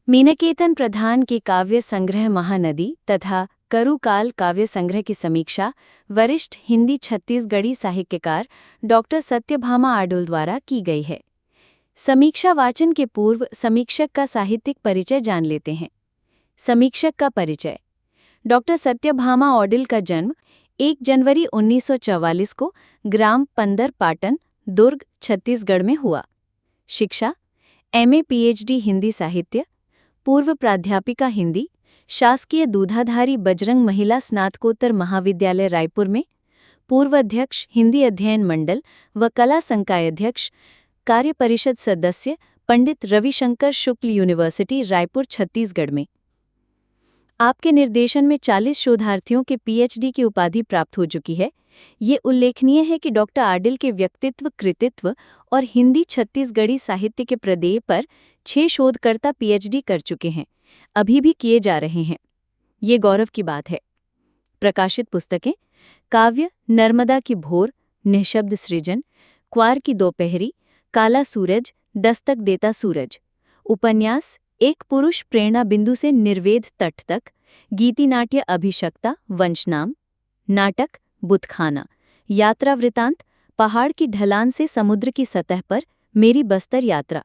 मीनकेतन प्रधान के काव्य संग्रह महानदी तथा करुकाल काव्य संग्रह की समीक्षा वरिष्ठ हिंदी छत्तीसगढ़ी साहित्यकार डॉक्टर सत्यभामा आडुल द्वारा की गई है। समीक्षा वाचन के पूर्व समीक्षक का साहित्यिक परिचय जान लेते हैं। समीक्षक का परिचय। डॉक्टर सत्यभामा आडुल का जन्म 1 जनवरी 1944 को ग्राम पंदर पाटन, दुर्ग, छत्तीसगढ़ में हुआ। शिक्षा एमए पीएचडी हिंदी साहित्य, पूर्व प्राध्यापिका हिंदी, शासकीय दूधाधारी बजरंग महिला स्नातकोत्तर महाविद्यालय रायपुर में, पूर्व अध्यक्ष हिंदी अध्ययन मंडल व कला संकाय अध्यक्ष, कार्य परिषद सदस्य पंडित रविशंकर शुक्ल यूनिवर्सिटी रायपुर छत्तीसगढ़ में। आपके निर्देशन में 40 शोधार्थियों के पीएचडी की उपाधि प्राप्त हो चुकी है। ये उल्लेखनीय है कि डॉक्टर आडुल के व्यक्तित्व, कृतित्व और हिंदी छत्तीसगढ़ी साहित्य के प्रदेय पर 6 शोधकर्ता पीएचडी कर चुके हैं, अभी भी किए जा रहे हैं। ये गौरव की बात है। प्रकाशित पुस्तकें: काव्य नर्मदा की भोर, निःशब्द सृजन, क्वार की दोपहरी, काला सूरज, दस्तक देता सूरज। उपन्यास: एक पुरुष प्रेरणा बिंदु से निर्वेद तट तक, गीति नाट्य अभिषक्ता, वंशनाम। नाटक: बुतखाना। यात्रा वृतांत: पहाड़ की ढलान से समुद्र की सतह पर मेरी बस्तर यात्रा।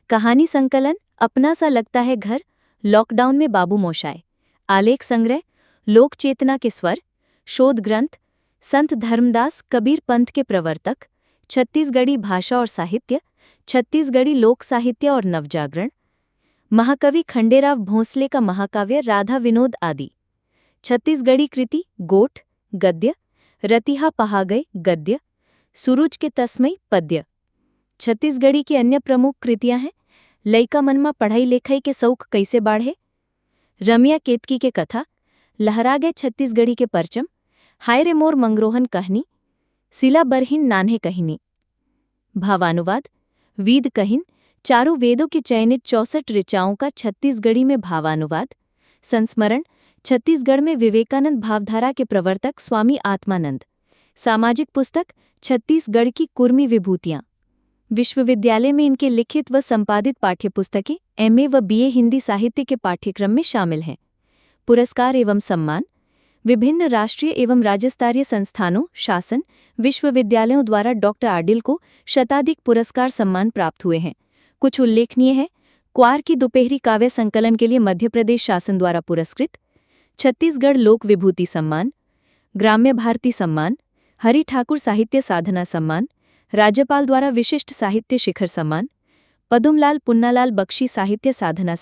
कहानी संकलन: अपना सा लगता है घर, लॉकडाउन में बाबू मोशाय। आलेख संग्रह: लोक चेतना के स्वर। शोध ग्रंथ: संत धर्मदास कबीर पंथ के प्रवर्तक, छत्तीसगढ़ी भाषा और साहित्य, छत्तीसगढ़ी लोक साहित्य और नवजागरण। महाकवि खंडेराव भोंसले का महाकाव्य राधा विनोद आदि। छत्तीसगढ़ी कृति: गोठ गद्य, रतिहा पहागय गद्य, सूरुज के तस्मय पद्य। छत्तीसगढ़ी की अन्य प्रमुख कृतियां हैं: लइका मनमा पढ़ाई लेखाई के सौख कैसे बाढ़े, रमिया केतकी के कथा, लहरा गए छत्तीसगढ़ी के परचम, हाय रे मोर मंगरोहन कहनी, सिला बरहिन नान्हे कहिनी। भावानुवाद: वेद कहिन, चारों वेदों की चयनित 64 ऋचाओं का छत्तीसगढ़ी में भावानुवाद। संस्मरण: छत्तीसगढ़ में विवेकानंद भावधारा के प्रवर्तक स्वामी आत्मानंद। सामाजिक पुस्तक: छत्तीसगढ़ की कुर्मी विभूतियाँ। विश्वविद्यालय में इनके लिखित व संपादित पाठ्यपुस्तकें एमए व बीए हिंदी साहित्य के पाठ्यक्रम में शामिल हैं। पुरस्कार एवं सम्मान: विभिन्न राष्ट्रीय एवं राज्यस्तरीय संस्थानों, शासन, विश्वविद्यालयों द्वारा डॉक्टर आडुल को शताधिक पुरस्कार सम्मान प्राप्त हुए हैं। कुछ उल्लेखनीय है: क्वार की दोपहरी काव्य संकलन के लिए मध्य प्रदेश शासन द्वारा पुरस्कृत, छत्तीसगढ़ लोक विभूति सम्मान, ग्राम्य भारती सम्मान, हरि ठाकुर साहित्य साधना सम्मान, राज्यपाल द्वारा विशिष्ट साहित्य शिखर सम्मान, पदुमलाल पुन्नालाल बख्शी साहित्य साधना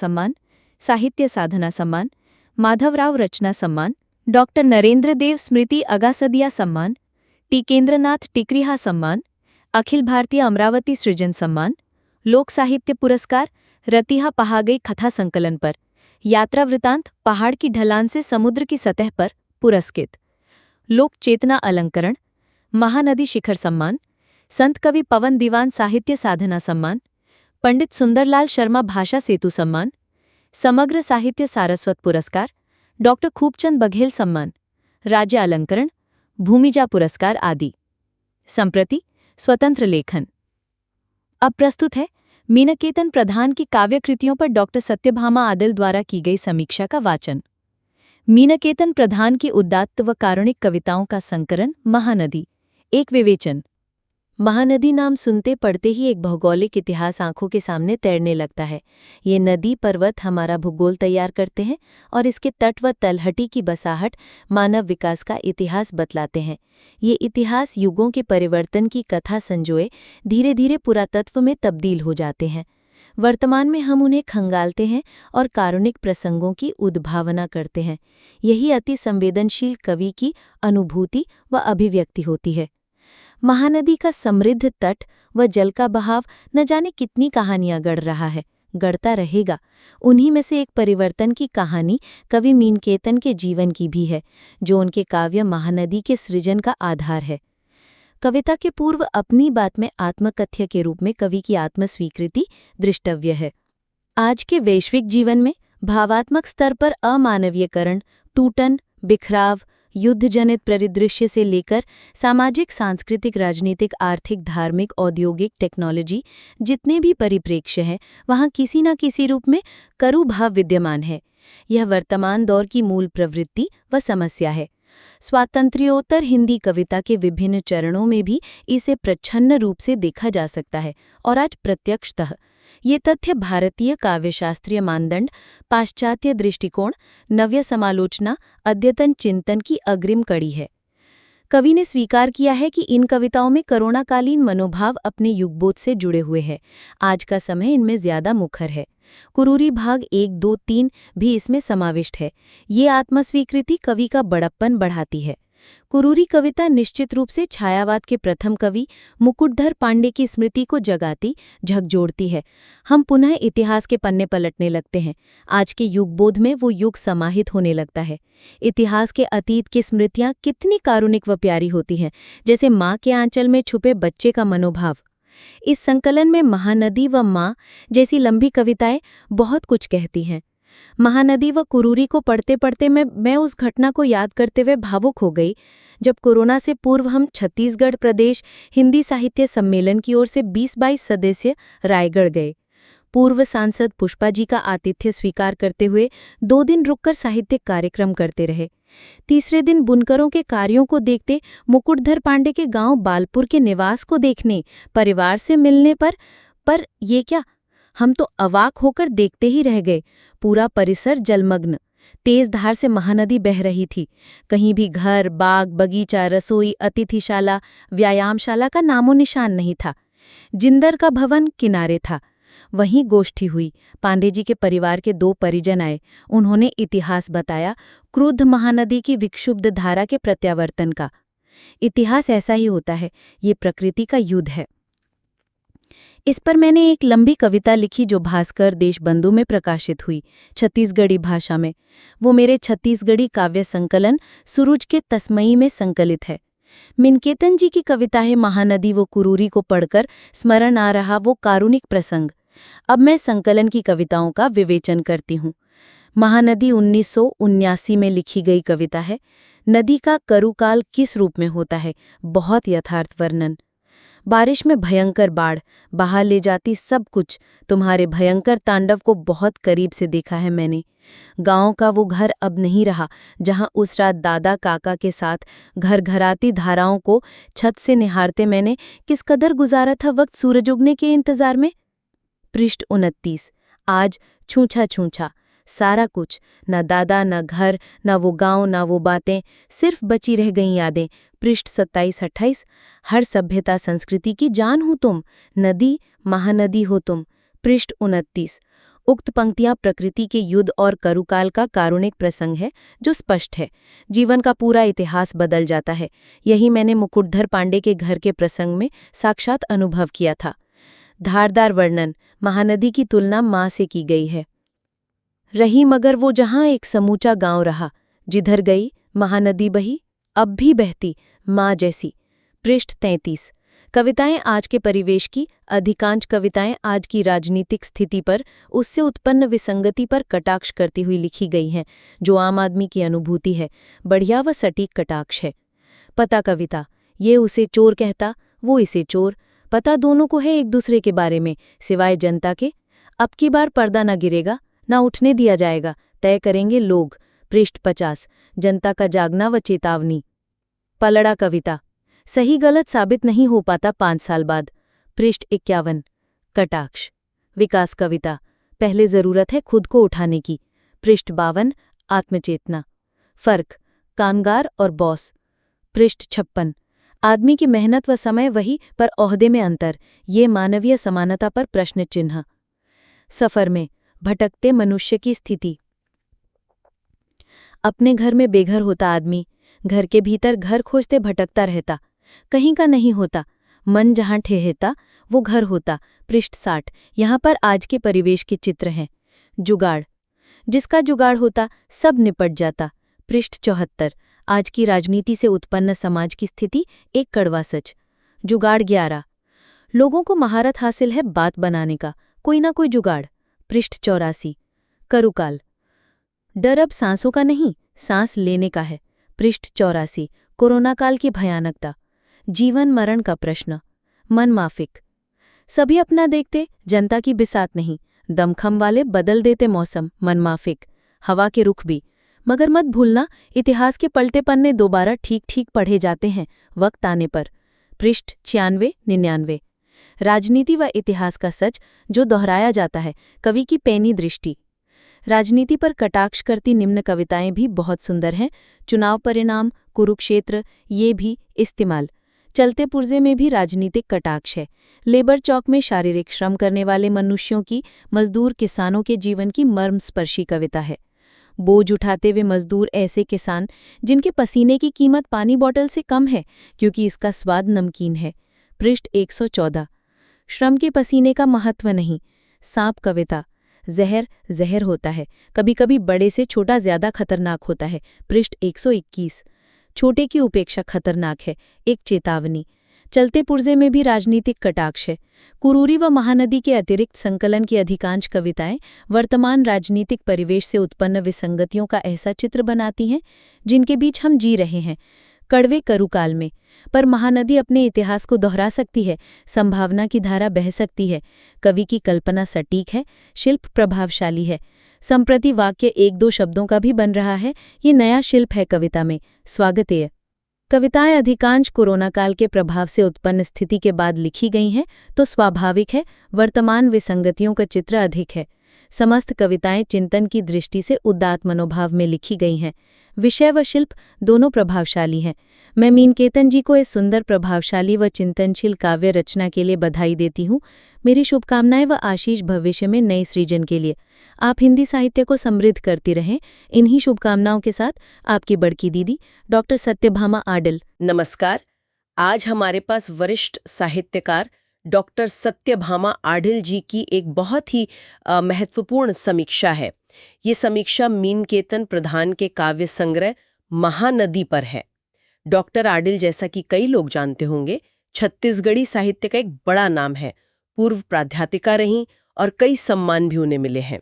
सम्मान, माधवराव रचना सम्मान, डॉक्टर नरेंद्र देव स्मृति अगासदिया सम्मान, टीकेंद्रनाथ टिकरिहा सम्मान, अखिल भारतीय अमरावती सृजन सम्मान, लोक साहित्य पुरस्कार रतिहा पहागई कथा संकलन पर, यात्रा वृतांत पहाड़ की ढलान से समुद्र की सतह पर पुरस्कृत, लोक चेतना अलंकरण, महानदी शिखर सम्मान, संत कवि पवन दीवान साहित्य साधना सम्मान, पंडित सुंदरलाल शर्मा भाषा सेतु सम्मान, समग्र साहित्य सारस्वत पुरस्कार, डॉक्टर खूबचंद बघेल सम्मान, राज्य अलंकरण, भूमिजा पुरस्कार आदि। संप्रति स्वतंत्र लेखन। अब प्रस्तुत है मीनकेतन प्रधान की काव्यकृतियों पर डॉक्टर सत्यभामा आडुल द्वारा की गई समीक्षा का वाचन। मीनकेतन प्रधान की उदात्त व कारुणिक कविताओं का संकलन महानदी। एक विवेचन। महानदी नाम सुनते पढ़ते ही एक भौगोलिक इतिहास आंखों के सामने तैरने लगता है। ये नदी पर्वत हमारा भूगोल तैयार करते हैं और इसके तट व तलहटी की बसाहट मानव विकास का इतिहास बतलाते हैं। ये इतिहास युगों के परिवर्तन की कथा संजोए धीरे धीरे पुरातत्व में तब्दील हो जाते हैं। वर्तमान में हम उन्हें खंगालते हैं और कारुणिक प्रसंगों की उद्भावना करते हैं। यही अति संवेदनशील कवि की अनुभूति व अभिव्यक्ति होती है। महानदी का समृद्ध तट व जल का बहाव न जाने कितनी कहानियां गढ़ रहा है, गढ़ता रहेगा। उन्हीं में से एक परिवर्तन की कहानी कवि मीनकेतन के जीवन की भी है, जो उनके काव्य महानदी के सृजन का आधार है। कविता के पूर्व अपनी बात में आत्मकथ्य के रूप में कवि की आत्मस्वीकृति दृष्टव्य है। आज के वैश्विक जीवन में भावात्मक स्तर पर अमानवीयकरण, टूटन, बिखराव, युद्ध जनित परिदृश्य से लेकर सामाजिक, सांस्कृतिक, राजनीतिक, आर्थिक, धार्मिक, औद्योगिक, टेक्नोलॉजी, जितने भी परिप्रेक्ष्य हैं वहाँ किसी न किसी रूप में करू भाव विद्यमान है। यह वर्तमान दौर की मूल प्रवृत्ति व समस्या है। स्वातंत्र्योत्तर हिंदी कविता के विभिन्न चरणों में भी इसे प्रच्छन्न रूप से देखा जा सकता है और आज प्रत्यक्षतः ये तथ्य भारतीय काव्यशास्त्रीय मानदंड, पाश्चात्य दृष्टिकोण, नव्य समालोचना, अद्यतन चिंतन की अग्रिम कड़ी है। कवि ने स्वीकार किया है कि इन कविताओं में करोनाकालीन मनोभाव अपने युगबोध से जुड़े हुए हैं। आज का समय इनमें ज्यादा मुखर है। कुरूरी भाग 1, 2, 3 भी इसमें समाविष्ट है। ये आत्मस्वीकृति कवि का बड़प्पन बढ़ाती है। कुरूरी कविता निश्चित रूप से छायावाद के प्रथम कवि मुकुटधर पांडे की स्मृति को जगाती, झकझोरती है। हम पुनः इतिहास के पन्ने पलटने लगते हैं। आज के युगबोध में वो युग समाहित होने लगता है। इतिहास के अतीत की स्मृतियां कितनी कारुणिक व प्यारी होती हैं, जैसे माँ के आंचल में छुपे बच्चे का मनोभाव। इस संकलन में महानदी व माँ जैसी लंबी कविताएं बहुत कुछ कहती हैं। महानदी व कुरूरी को पढ़ते पढ़ते मैं उस घटना को याद करते हुए भावुक हो गई जब कोरोना से पूर्व हम छत्तीसगढ़ प्रदेश हिंदी साहित्य सम्मेलन की ओर से 20-22 सदस्य रायगढ़ गए। पूर्व सांसद पुष्पा जी का आतिथ्य स्वीकार करते हुए 2 दिन रुककर साहित्यिक कार्यक्रम करते रहे। तीसरे दिन बुनकरों के कार्यों को देखते, मुकुटधर पांडे के गांव बालपुर के निवास को देखने, परिवार से मिलने पर ये क्या, हम तो अवाक होकर देखते ही रह गए। पूरा परिसर जलमग्न। तेज धार से महानदी बह रही थी। कहीं भी घर, बाग, बगीचा, रसोई, अतिथिशाला, व्यायामशाला का नामो निशान नहीं था। जिंदर का भवन किनारे था। वहीं गोष्ठी हुई। पांडे जी के परिवार के 2 परिजन आए। उन्होंने इतिहास बताया, क्रुद्ध महानदी की विक्षुब्ध धारा के प्रत्यावर्तन का। इतिहास ऐसा ही होता है, ये प्रकृति का युद्ध है। इस पर मैंने एक लंबी कविता लिखी जो भास्कर देशबंधु में प्रकाशित हुई, छत्तीसगढ़ी भाषा में। वो मेरे छत्तीसगढ़ी काव्य संकलन सूरज के तस्मई में संकलित है। मिनकेतन जी की कविता है महानदी वो कुरूरी को पढ़कर स्मरण आ रहा वो कारुणिक प्रसंग। अब मैं संकलन की कविताओं का विवेचन करती हूँ। महानदी 1979 में लिखी गई कविता है। नदी का करुकाल किस रूप में होता है, बहुत यथार्थ वर्णन। बारिश में भयंकर बाढ़ बहा ले जाती सब कुछ। तुम्हारे भयंकर तांडव को बहुत करीब से देखा है मैंने। गांव का वो घर अब नहीं रहा जहां उस रात दादा काका के साथ घर घराती धाराओं को छत से निहारते मैंने किस कदर गुजारा था वक्त सूरज उगने के इंतजार में। पृष्ठ 29। आज छूछा छूछा सारा कुछ, न दादा, न घर, न वो गांव, न वो बातें, सिर्फ बची रह गईं यादें। पृष्ठ 27-28। हर सभ्यता संस्कृति की जान हो तुम, नदी महानदी हो तुम। पृष्ठ 29। उक्त पंक्तियां प्रकृति के युद्ध और करुकाल का कारुणिक प्रसंग है जो स्पष्ट है। जीवन का पूरा इतिहास बदल जाता है। यही मैंने मुकुटधर पांडे के घर के प्रसंग में साक्षात अनुभव किया था। धारदार वर्णन। महानदी की तुलना माँ से की गई है। रही मगर वो जहां एक समूचा गांव रहा, जिधर गई महानदी बही, अब भी बहती माँ जैसी। पृष्ठ 33। कविताएं आज के परिवेश की, अधिकांश कविताएं आज की राजनीतिक स्थिति पर, उससे उत्पन्न विसंगति पर कटाक्ष करती हुई लिखी गई हैं, जो आम आदमी की अनुभूति है। बढ़िया व सटीक कटाक्ष है। पता कविता। ये उसे चोर कहता, वो इसे चोर। पता दोनों को है एक दूसरे के बारे में, सिवाय जनता के। अब की बार पर्दा न गिरेगा, न उठने दिया जाएगा, तय करेंगे लोग। पृष्ठ 50। जनता का जागना व चेतावनी। पलड़ा कविता। सही गलत साबित नहीं हो पाता 5 साल बाद। पृष्ठ 51। कटाक्ष। विकास कविता। पहले जरूरत है खुद को उठाने की। पृष्ठ 52। आत्मचेतना। फर्क, कामगार और बॉस। पृष्ठ 56। आदमी की मेहनत व समय वही, पर ओहदे में अंतर, ये मानवीय समानता पर प्रश्न चिन्ह। सफर में भटकते मनुष्य की स्थिति। अपने घर में बेघर होता आदमी, घर के भीतर घर खोजते भटकता रहता, कहीं का नहीं होता। मन जहां ठहरता वो घर होता। पृष्ठ 60। यहाँ पर आज के परिवेश के चित्र हैं। जुगाड़। जिसका जुगाड़ होता सब निपट जाता। पृष्ठ 74। आज की राजनीति से उत्पन्न समाज की स्थिति, एक कड़वा सच। जुगाड़ 11। लोगों को महारत हासिल है बात बनाने का, कोई ना कोई जुगाड़। पृष्ठ 84। करुकाल। डर अब सांसों का नहीं, सांस लेने का है। पृष्ठ 84 कोरोना काल की भयानकता, जीवन मरण का प्रश्न, मनमाफिक। सभी अपना देखते, जनता की बिसात नहीं। दमखम वाले बदल देते मौसम, मनमाफिक। हवा के रुख भी। मगर मत भूलना, इतिहास के पलटे पन्ने दोबारा ठीक ठीक पढ़े जाते हैं वक्त आने पर। पृष्ठ 96-99 राजनीति व इतिहास का सच जो दोहराया जाता है, कवि की पैनी दृष्टि। राजनीति पर कटाक्ष करती निम्न कविताएं भी बहुत सुंदर हैं। चुनाव परिणाम, कुरुक्षेत्र, ये भी इस्तेमाल। चलते पुर्जे में भी राजनीतिक कटाक्ष है। लेबर चौक में शारीरिक श्रम करने वाले मनुष्यों की, मजदूर किसानों के जीवन की मर्मस्पर्शी कविता है। बोझ उठाते हुए मजदूर ऐसे किसान जिनके पसीने की कीमत पानी बोतल से कम है क्योंकि इसका स्वाद नमकीन है। पृष्ठ 114 श्रम के पसीने का महत्व नहीं। सांप कविता। जहर जहर होता है, कभी कभी बड़े से छोटा ज्यादा खतरनाक होता है। पृष्ठ 121 छोटे की उपेक्षा खतरनाक है, एक चेतावनी। चलते पुर्जे में भी राजनीतिक कटाक्ष है। कुरूरी व महानदी के अतिरिक्त संकलन की अधिकांश कविताएं वर्तमान राजनीतिक परिवेश से उत्पन्न विसंगतियों का ऐसा चित्र बनाती हैं जिनके बीच हम जी रहे हैं कड़वे करुकाल में। पर महानदी अपने इतिहास को दोहरा सकती है, संभावना की धारा बह सकती है। कवि की कल्पना सटीक है, शिल्प प्रभावशाली है। संप्रति वाक्य एक दो शब्दों का भी बन रहा है, ये नया शिल्प है कविता में, स्वागतेय। कविताएं अधिकांश कोरोना काल के प्रभाव से उत्पन्न स्थिति के बाद लिखी गई हैं, तो स्वाभाविक है वर्तमान विसंगतियों का चित्र अधिक है। समस्त कविताएं चिंतन की दृष्टि से उदात्त मनोभाव में लिखी गई हैं। विषय व शिल्प दोनों प्रभावशाली हैं। मैं मीनकेतन जी को इस सुंदर, प्रभावशाली व चिंतनशील काव्य रचना के लिए बधाई देती हूँ। मेरी शुभकामनाएं व आशीष भविष्य में नए सृजन के लिए। आप हिंदी साहित्य को समृद्ध करती रहें। इन्हीं शुभकामनाओं के साथ आपकी बड़की दीदी डॉक्टर सत्यभामा आडिल। नमस्कार। आज हमारे पास वरिष्ठ साहित्यकार डॉक्टर सत्यभामा आडिल जी की एक बहुत ही महत्वपूर्ण समीक्षा है। ये समीक्षा मीनकेतन प्रधान के काव्य संग्रह महानदी पर है। डॉक्टर आडिल, जैसा कि कई लोग जानते होंगे, छत्तीसगढ़ी साहित्य का एक बड़ा नाम है। पूर्व प्राध्यापिका रहीं और कई सम्मान भी उन्हें मिले हैं।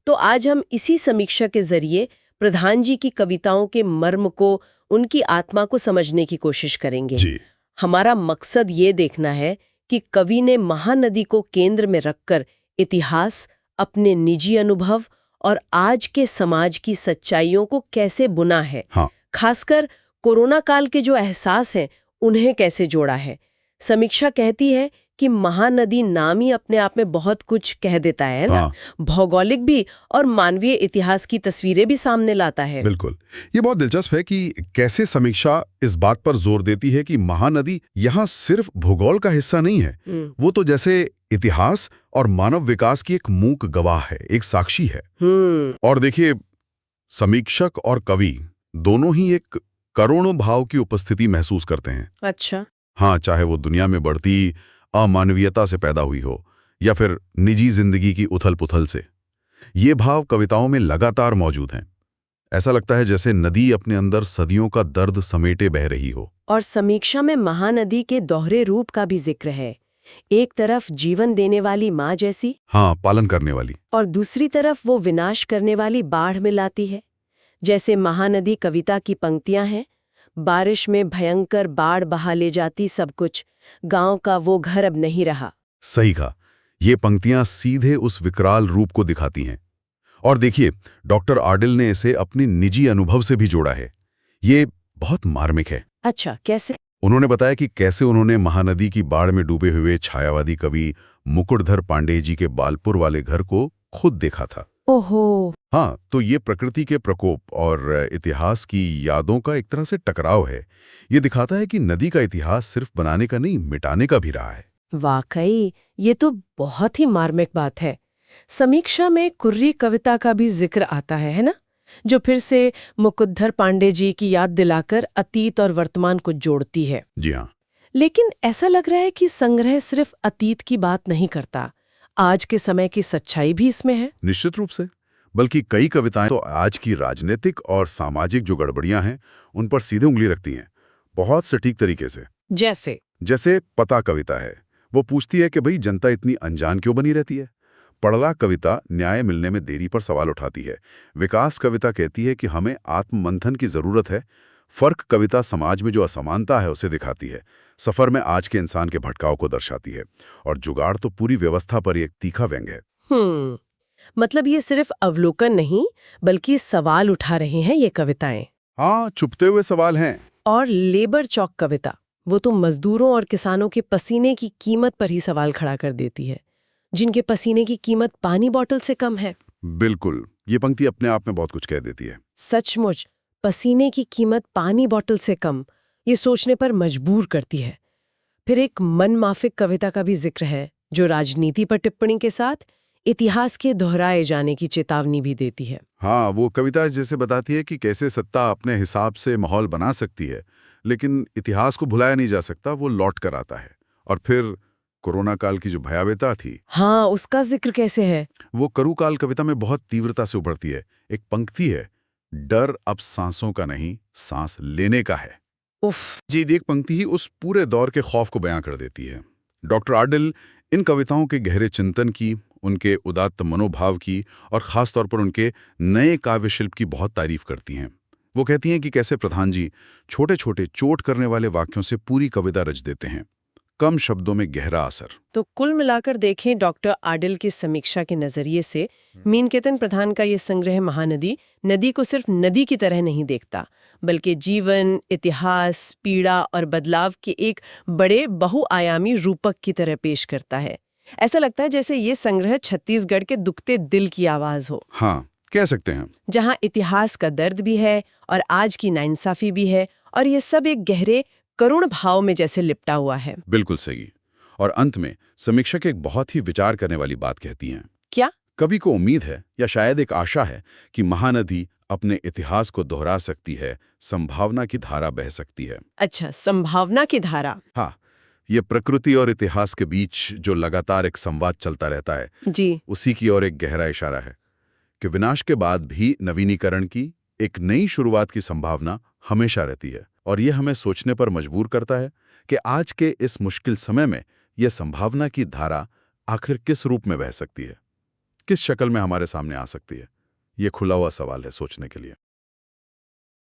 तो आज हम इसी समीक्षा के जरिए प्रधान जी की कविताओं के मर्म को, उनकी आत्मा को समझने की कोशिश करेंगे जी। हमारा मकसद ये देखना है कि कवि ने महानदी को केंद्र में रखकर इतिहास, अपने निजी अनुभव और आज के समाज की सच्चाइयों को कैसे बुना है। हाँ। खासकर कोरोना काल के जो एहसास हैं उन्हें कैसे जोड़ा है। समीक्षा कहती है कि महानदी नाम ही अपने आप में बहुत कुछ कह देता है ना। हाँ। भौगोलिक भी और मानवीय इतिहास की तस्वीरें भी सामने लाता है। बिल्कुल। ये बहुत दिलचस्प है कि कैसे समीक्षा इस बात पर जोर देती है कि महानदी यहाँ सिर्फ भूगोल का हिस्सा नहीं है, वो तो जैसे इतिहास और मानव विकास की एक मूक गवाह है, एक साक्षी है। और देखिए, समीक्षक और कवि दोनों ही एक करुण भाव की उपस्थिति महसूस करते हैं। अच्छा। हाँ, चाहे वो दुनिया में बढ़ती अमानवीयता से पैदा हुई हो या फिर निजी जिंदगी की उथल-पुथल से, ये भाव कविताओं में लगातार मौजूद हैं। ऐसा लगता है जैसे नदी अपने अंदर सदियों का दर्द समेटे बह रही हो। और समीक्षा में महानदी के दोहरे रूप का भी जिक्र है। एक तरफ जीवन देने वाली माँ जैसी, हाँ, पालन करने वाली, और दूसरी तरफ वो विनाश करने वाली बाढ़ में लाती है। जैसे महानदी कविता की पंक्तियां हैं, बारिश में भयंकर बाढ़ बहा ले जाती सब कुछ, गांव का वो घर अब नहीं रहा। सही कहा। ये पंक्तियां सीधे उस विकराल रूप को दिखाती हैं। और देखिए, डॉक्टर आडिल ने इसे अपनी निजी अनुभव से भी जोड़ा है। ये बहुत मार्मिक है। अच्छा, कैसे? उन्होंने बताया कि कैसे उन्होंने महानदी की बाढ़ में डूबे हुए छायावादी कवि मुकुटधर पांडेय जी के बालपुर वाले घर को खुद देखा था। ओहो। हाँ, तो ये प्रकृति के प्रकोप और इतिहास की यादों का एक तरह से टकराव है। ये दिखाता है कि नदी का इतिहास सिर्फ बनाने का नहीं, मिटाने का भी रहा है। वाकई ये तो बहुत ही मार्मिक बात है। समीक्षा में कुर्री कविता का भी जिक्र आता है ना, जो फिर से मुकुटधर पांडे जी की याद दिलाकर अतीत और वर्तमान को जोड़ती है। जी हाँ। लेकिन ऐसा लग रहा है कि संग्रह सिर्फ अतीत की बात नहीं करता, आज के समय की सच्चाई भी इसमें है। निश्चित रूप से, बल्कि कई कविताएं तो आज की राजनीतिक और सामाजिक जो गड़बड़ियां हैं उन पर सीधे उंगली रखती हैं, बहुत सटीक तरीके से। जैसे पता कविता है, वो पूछती है कि भाई जनता इतनी अनजान क्यों बनी रहती है। पड़ला कविता न्याय मिलने में देरी पर सवाल उठाती है। विकास कविता कहती है कि हमें आत्ममंथन की जरूरत है। फर्क कविता समाज में जो असमानता है उसे दिखाती है, सफर में आज के इंसान के भटकाव को दर्शाती है, और जुगाड़ तो पूरी व्यवस्था पर एक तीखा व्यंग है। मतलब ये सिर्फ अवलोकन नहीं बल्कि सवाल उठा रहे हैं ये कविताएं। हाँ, छुपते हुए सवाल हैं। और लेबर चौक कविता, वो तो मजदूरों और किसानों के पसीने की कीमत पर ही सवाल खड़ा कर देती है, जिनके पसीने की कीमत पानी बॉटल से कम है। बिल्कुल, ये पंक्ति अपने आप में बहुत कुछ कह देती है। सचमुच, पसीने की कीमत पानी बॉटल से कम, ये सोचने पर मजबूर करती है। फिर एक मनमाफिक कविता का भी जिक्र है, जो राजनीति पर टिप्पणी के साथ इतिहास के दोहराए जाने की चेतावनी भी देती है। हाँ, वो कविता जैसे बताती है कि कैसे सत्ता अपने हिसाब से माहौल बना सकती है, लेकिन इतिहास को भुलाया नहीं जा सकता, वो लौट कर आता है। और फिर कोरोना काल की जो भयावहता थी, हाँ, उसका जिक्र कैसे है? वो करू काल कविता में बहुत तीव्रता से उभरती है। एक पंक्ति है, डर अब सांसों का नहीं, सांस लेने का है। उफ, जी, एक पंक्ति ही उस पूरे दौर के खौफ को बयां कर देती है। डॉक्टर आडिल इन कविताओं के गहरे चिंतन की, उनके उदात्त मनोभाव की और खासतौर पर उनके नए काव्य शिल्प की बहुत तारीफ करती हैं। वो कहती हैं कि कैसे प्रधान जी छोटे छोटे चोट करने वाले वाक्यों से पूरी कविता रच देते हैं, कम शब्दों में गहरा असर। तो कुल मिलाकर देखें, डॉक्टर आडिल की समीक्षा के नजरिए से मीनकेतन प्रधान का ये संग्रह महानदी नदी को सिर्फ नदी की तरह नहीं देखता, बल्कि जीवन, इतिहास, पीड़ा और बदलाव के एक बड़े बहुआयामी रूपक की तरह पेश करता है। ऐसा लगता है जैसे ये संग्रह छत्तीसगढ़ के दुखते दिल की आवाज हो। हाँ, कह सकते हैं। जहां इतिहास का दर्द भी है और आज की नाइंसाफी भी है, और ये सब एक गहरे करुण भाव में जैसे लिपटा हुआ है। बिल्कुल सही। और अंत में समीक्षक एक बहुत ही विचार करने वाली बात कहती हैं। क्या? कवि को उम्मीद है या शायद एक आशा है कि महानदी अपने इतिहास को दोहरा सकती है, संभावना की धारा बह सकती है। अच्छा, संभावना की धारा। हाँ, ये प्रकृति और इतिहास के बीच जो लगातार एक संवाद चलता रहता है, जी, उसी की ओर एक गहरा इशारा है कि विनाश के बाद भी नवीनीकरण की, एक नई शुरुआत की संभावना हमेशा रहती है। और ये हमें सोचने पर मजबूर करता है कि आज के इस मुश्किल समय में यह संभावना की धारा आखिर किस रूप में बह सकती है, किस शक्ल में हमारे सामने आ सकती है। ये खुला हुआ सवाल है सोचने के लिए।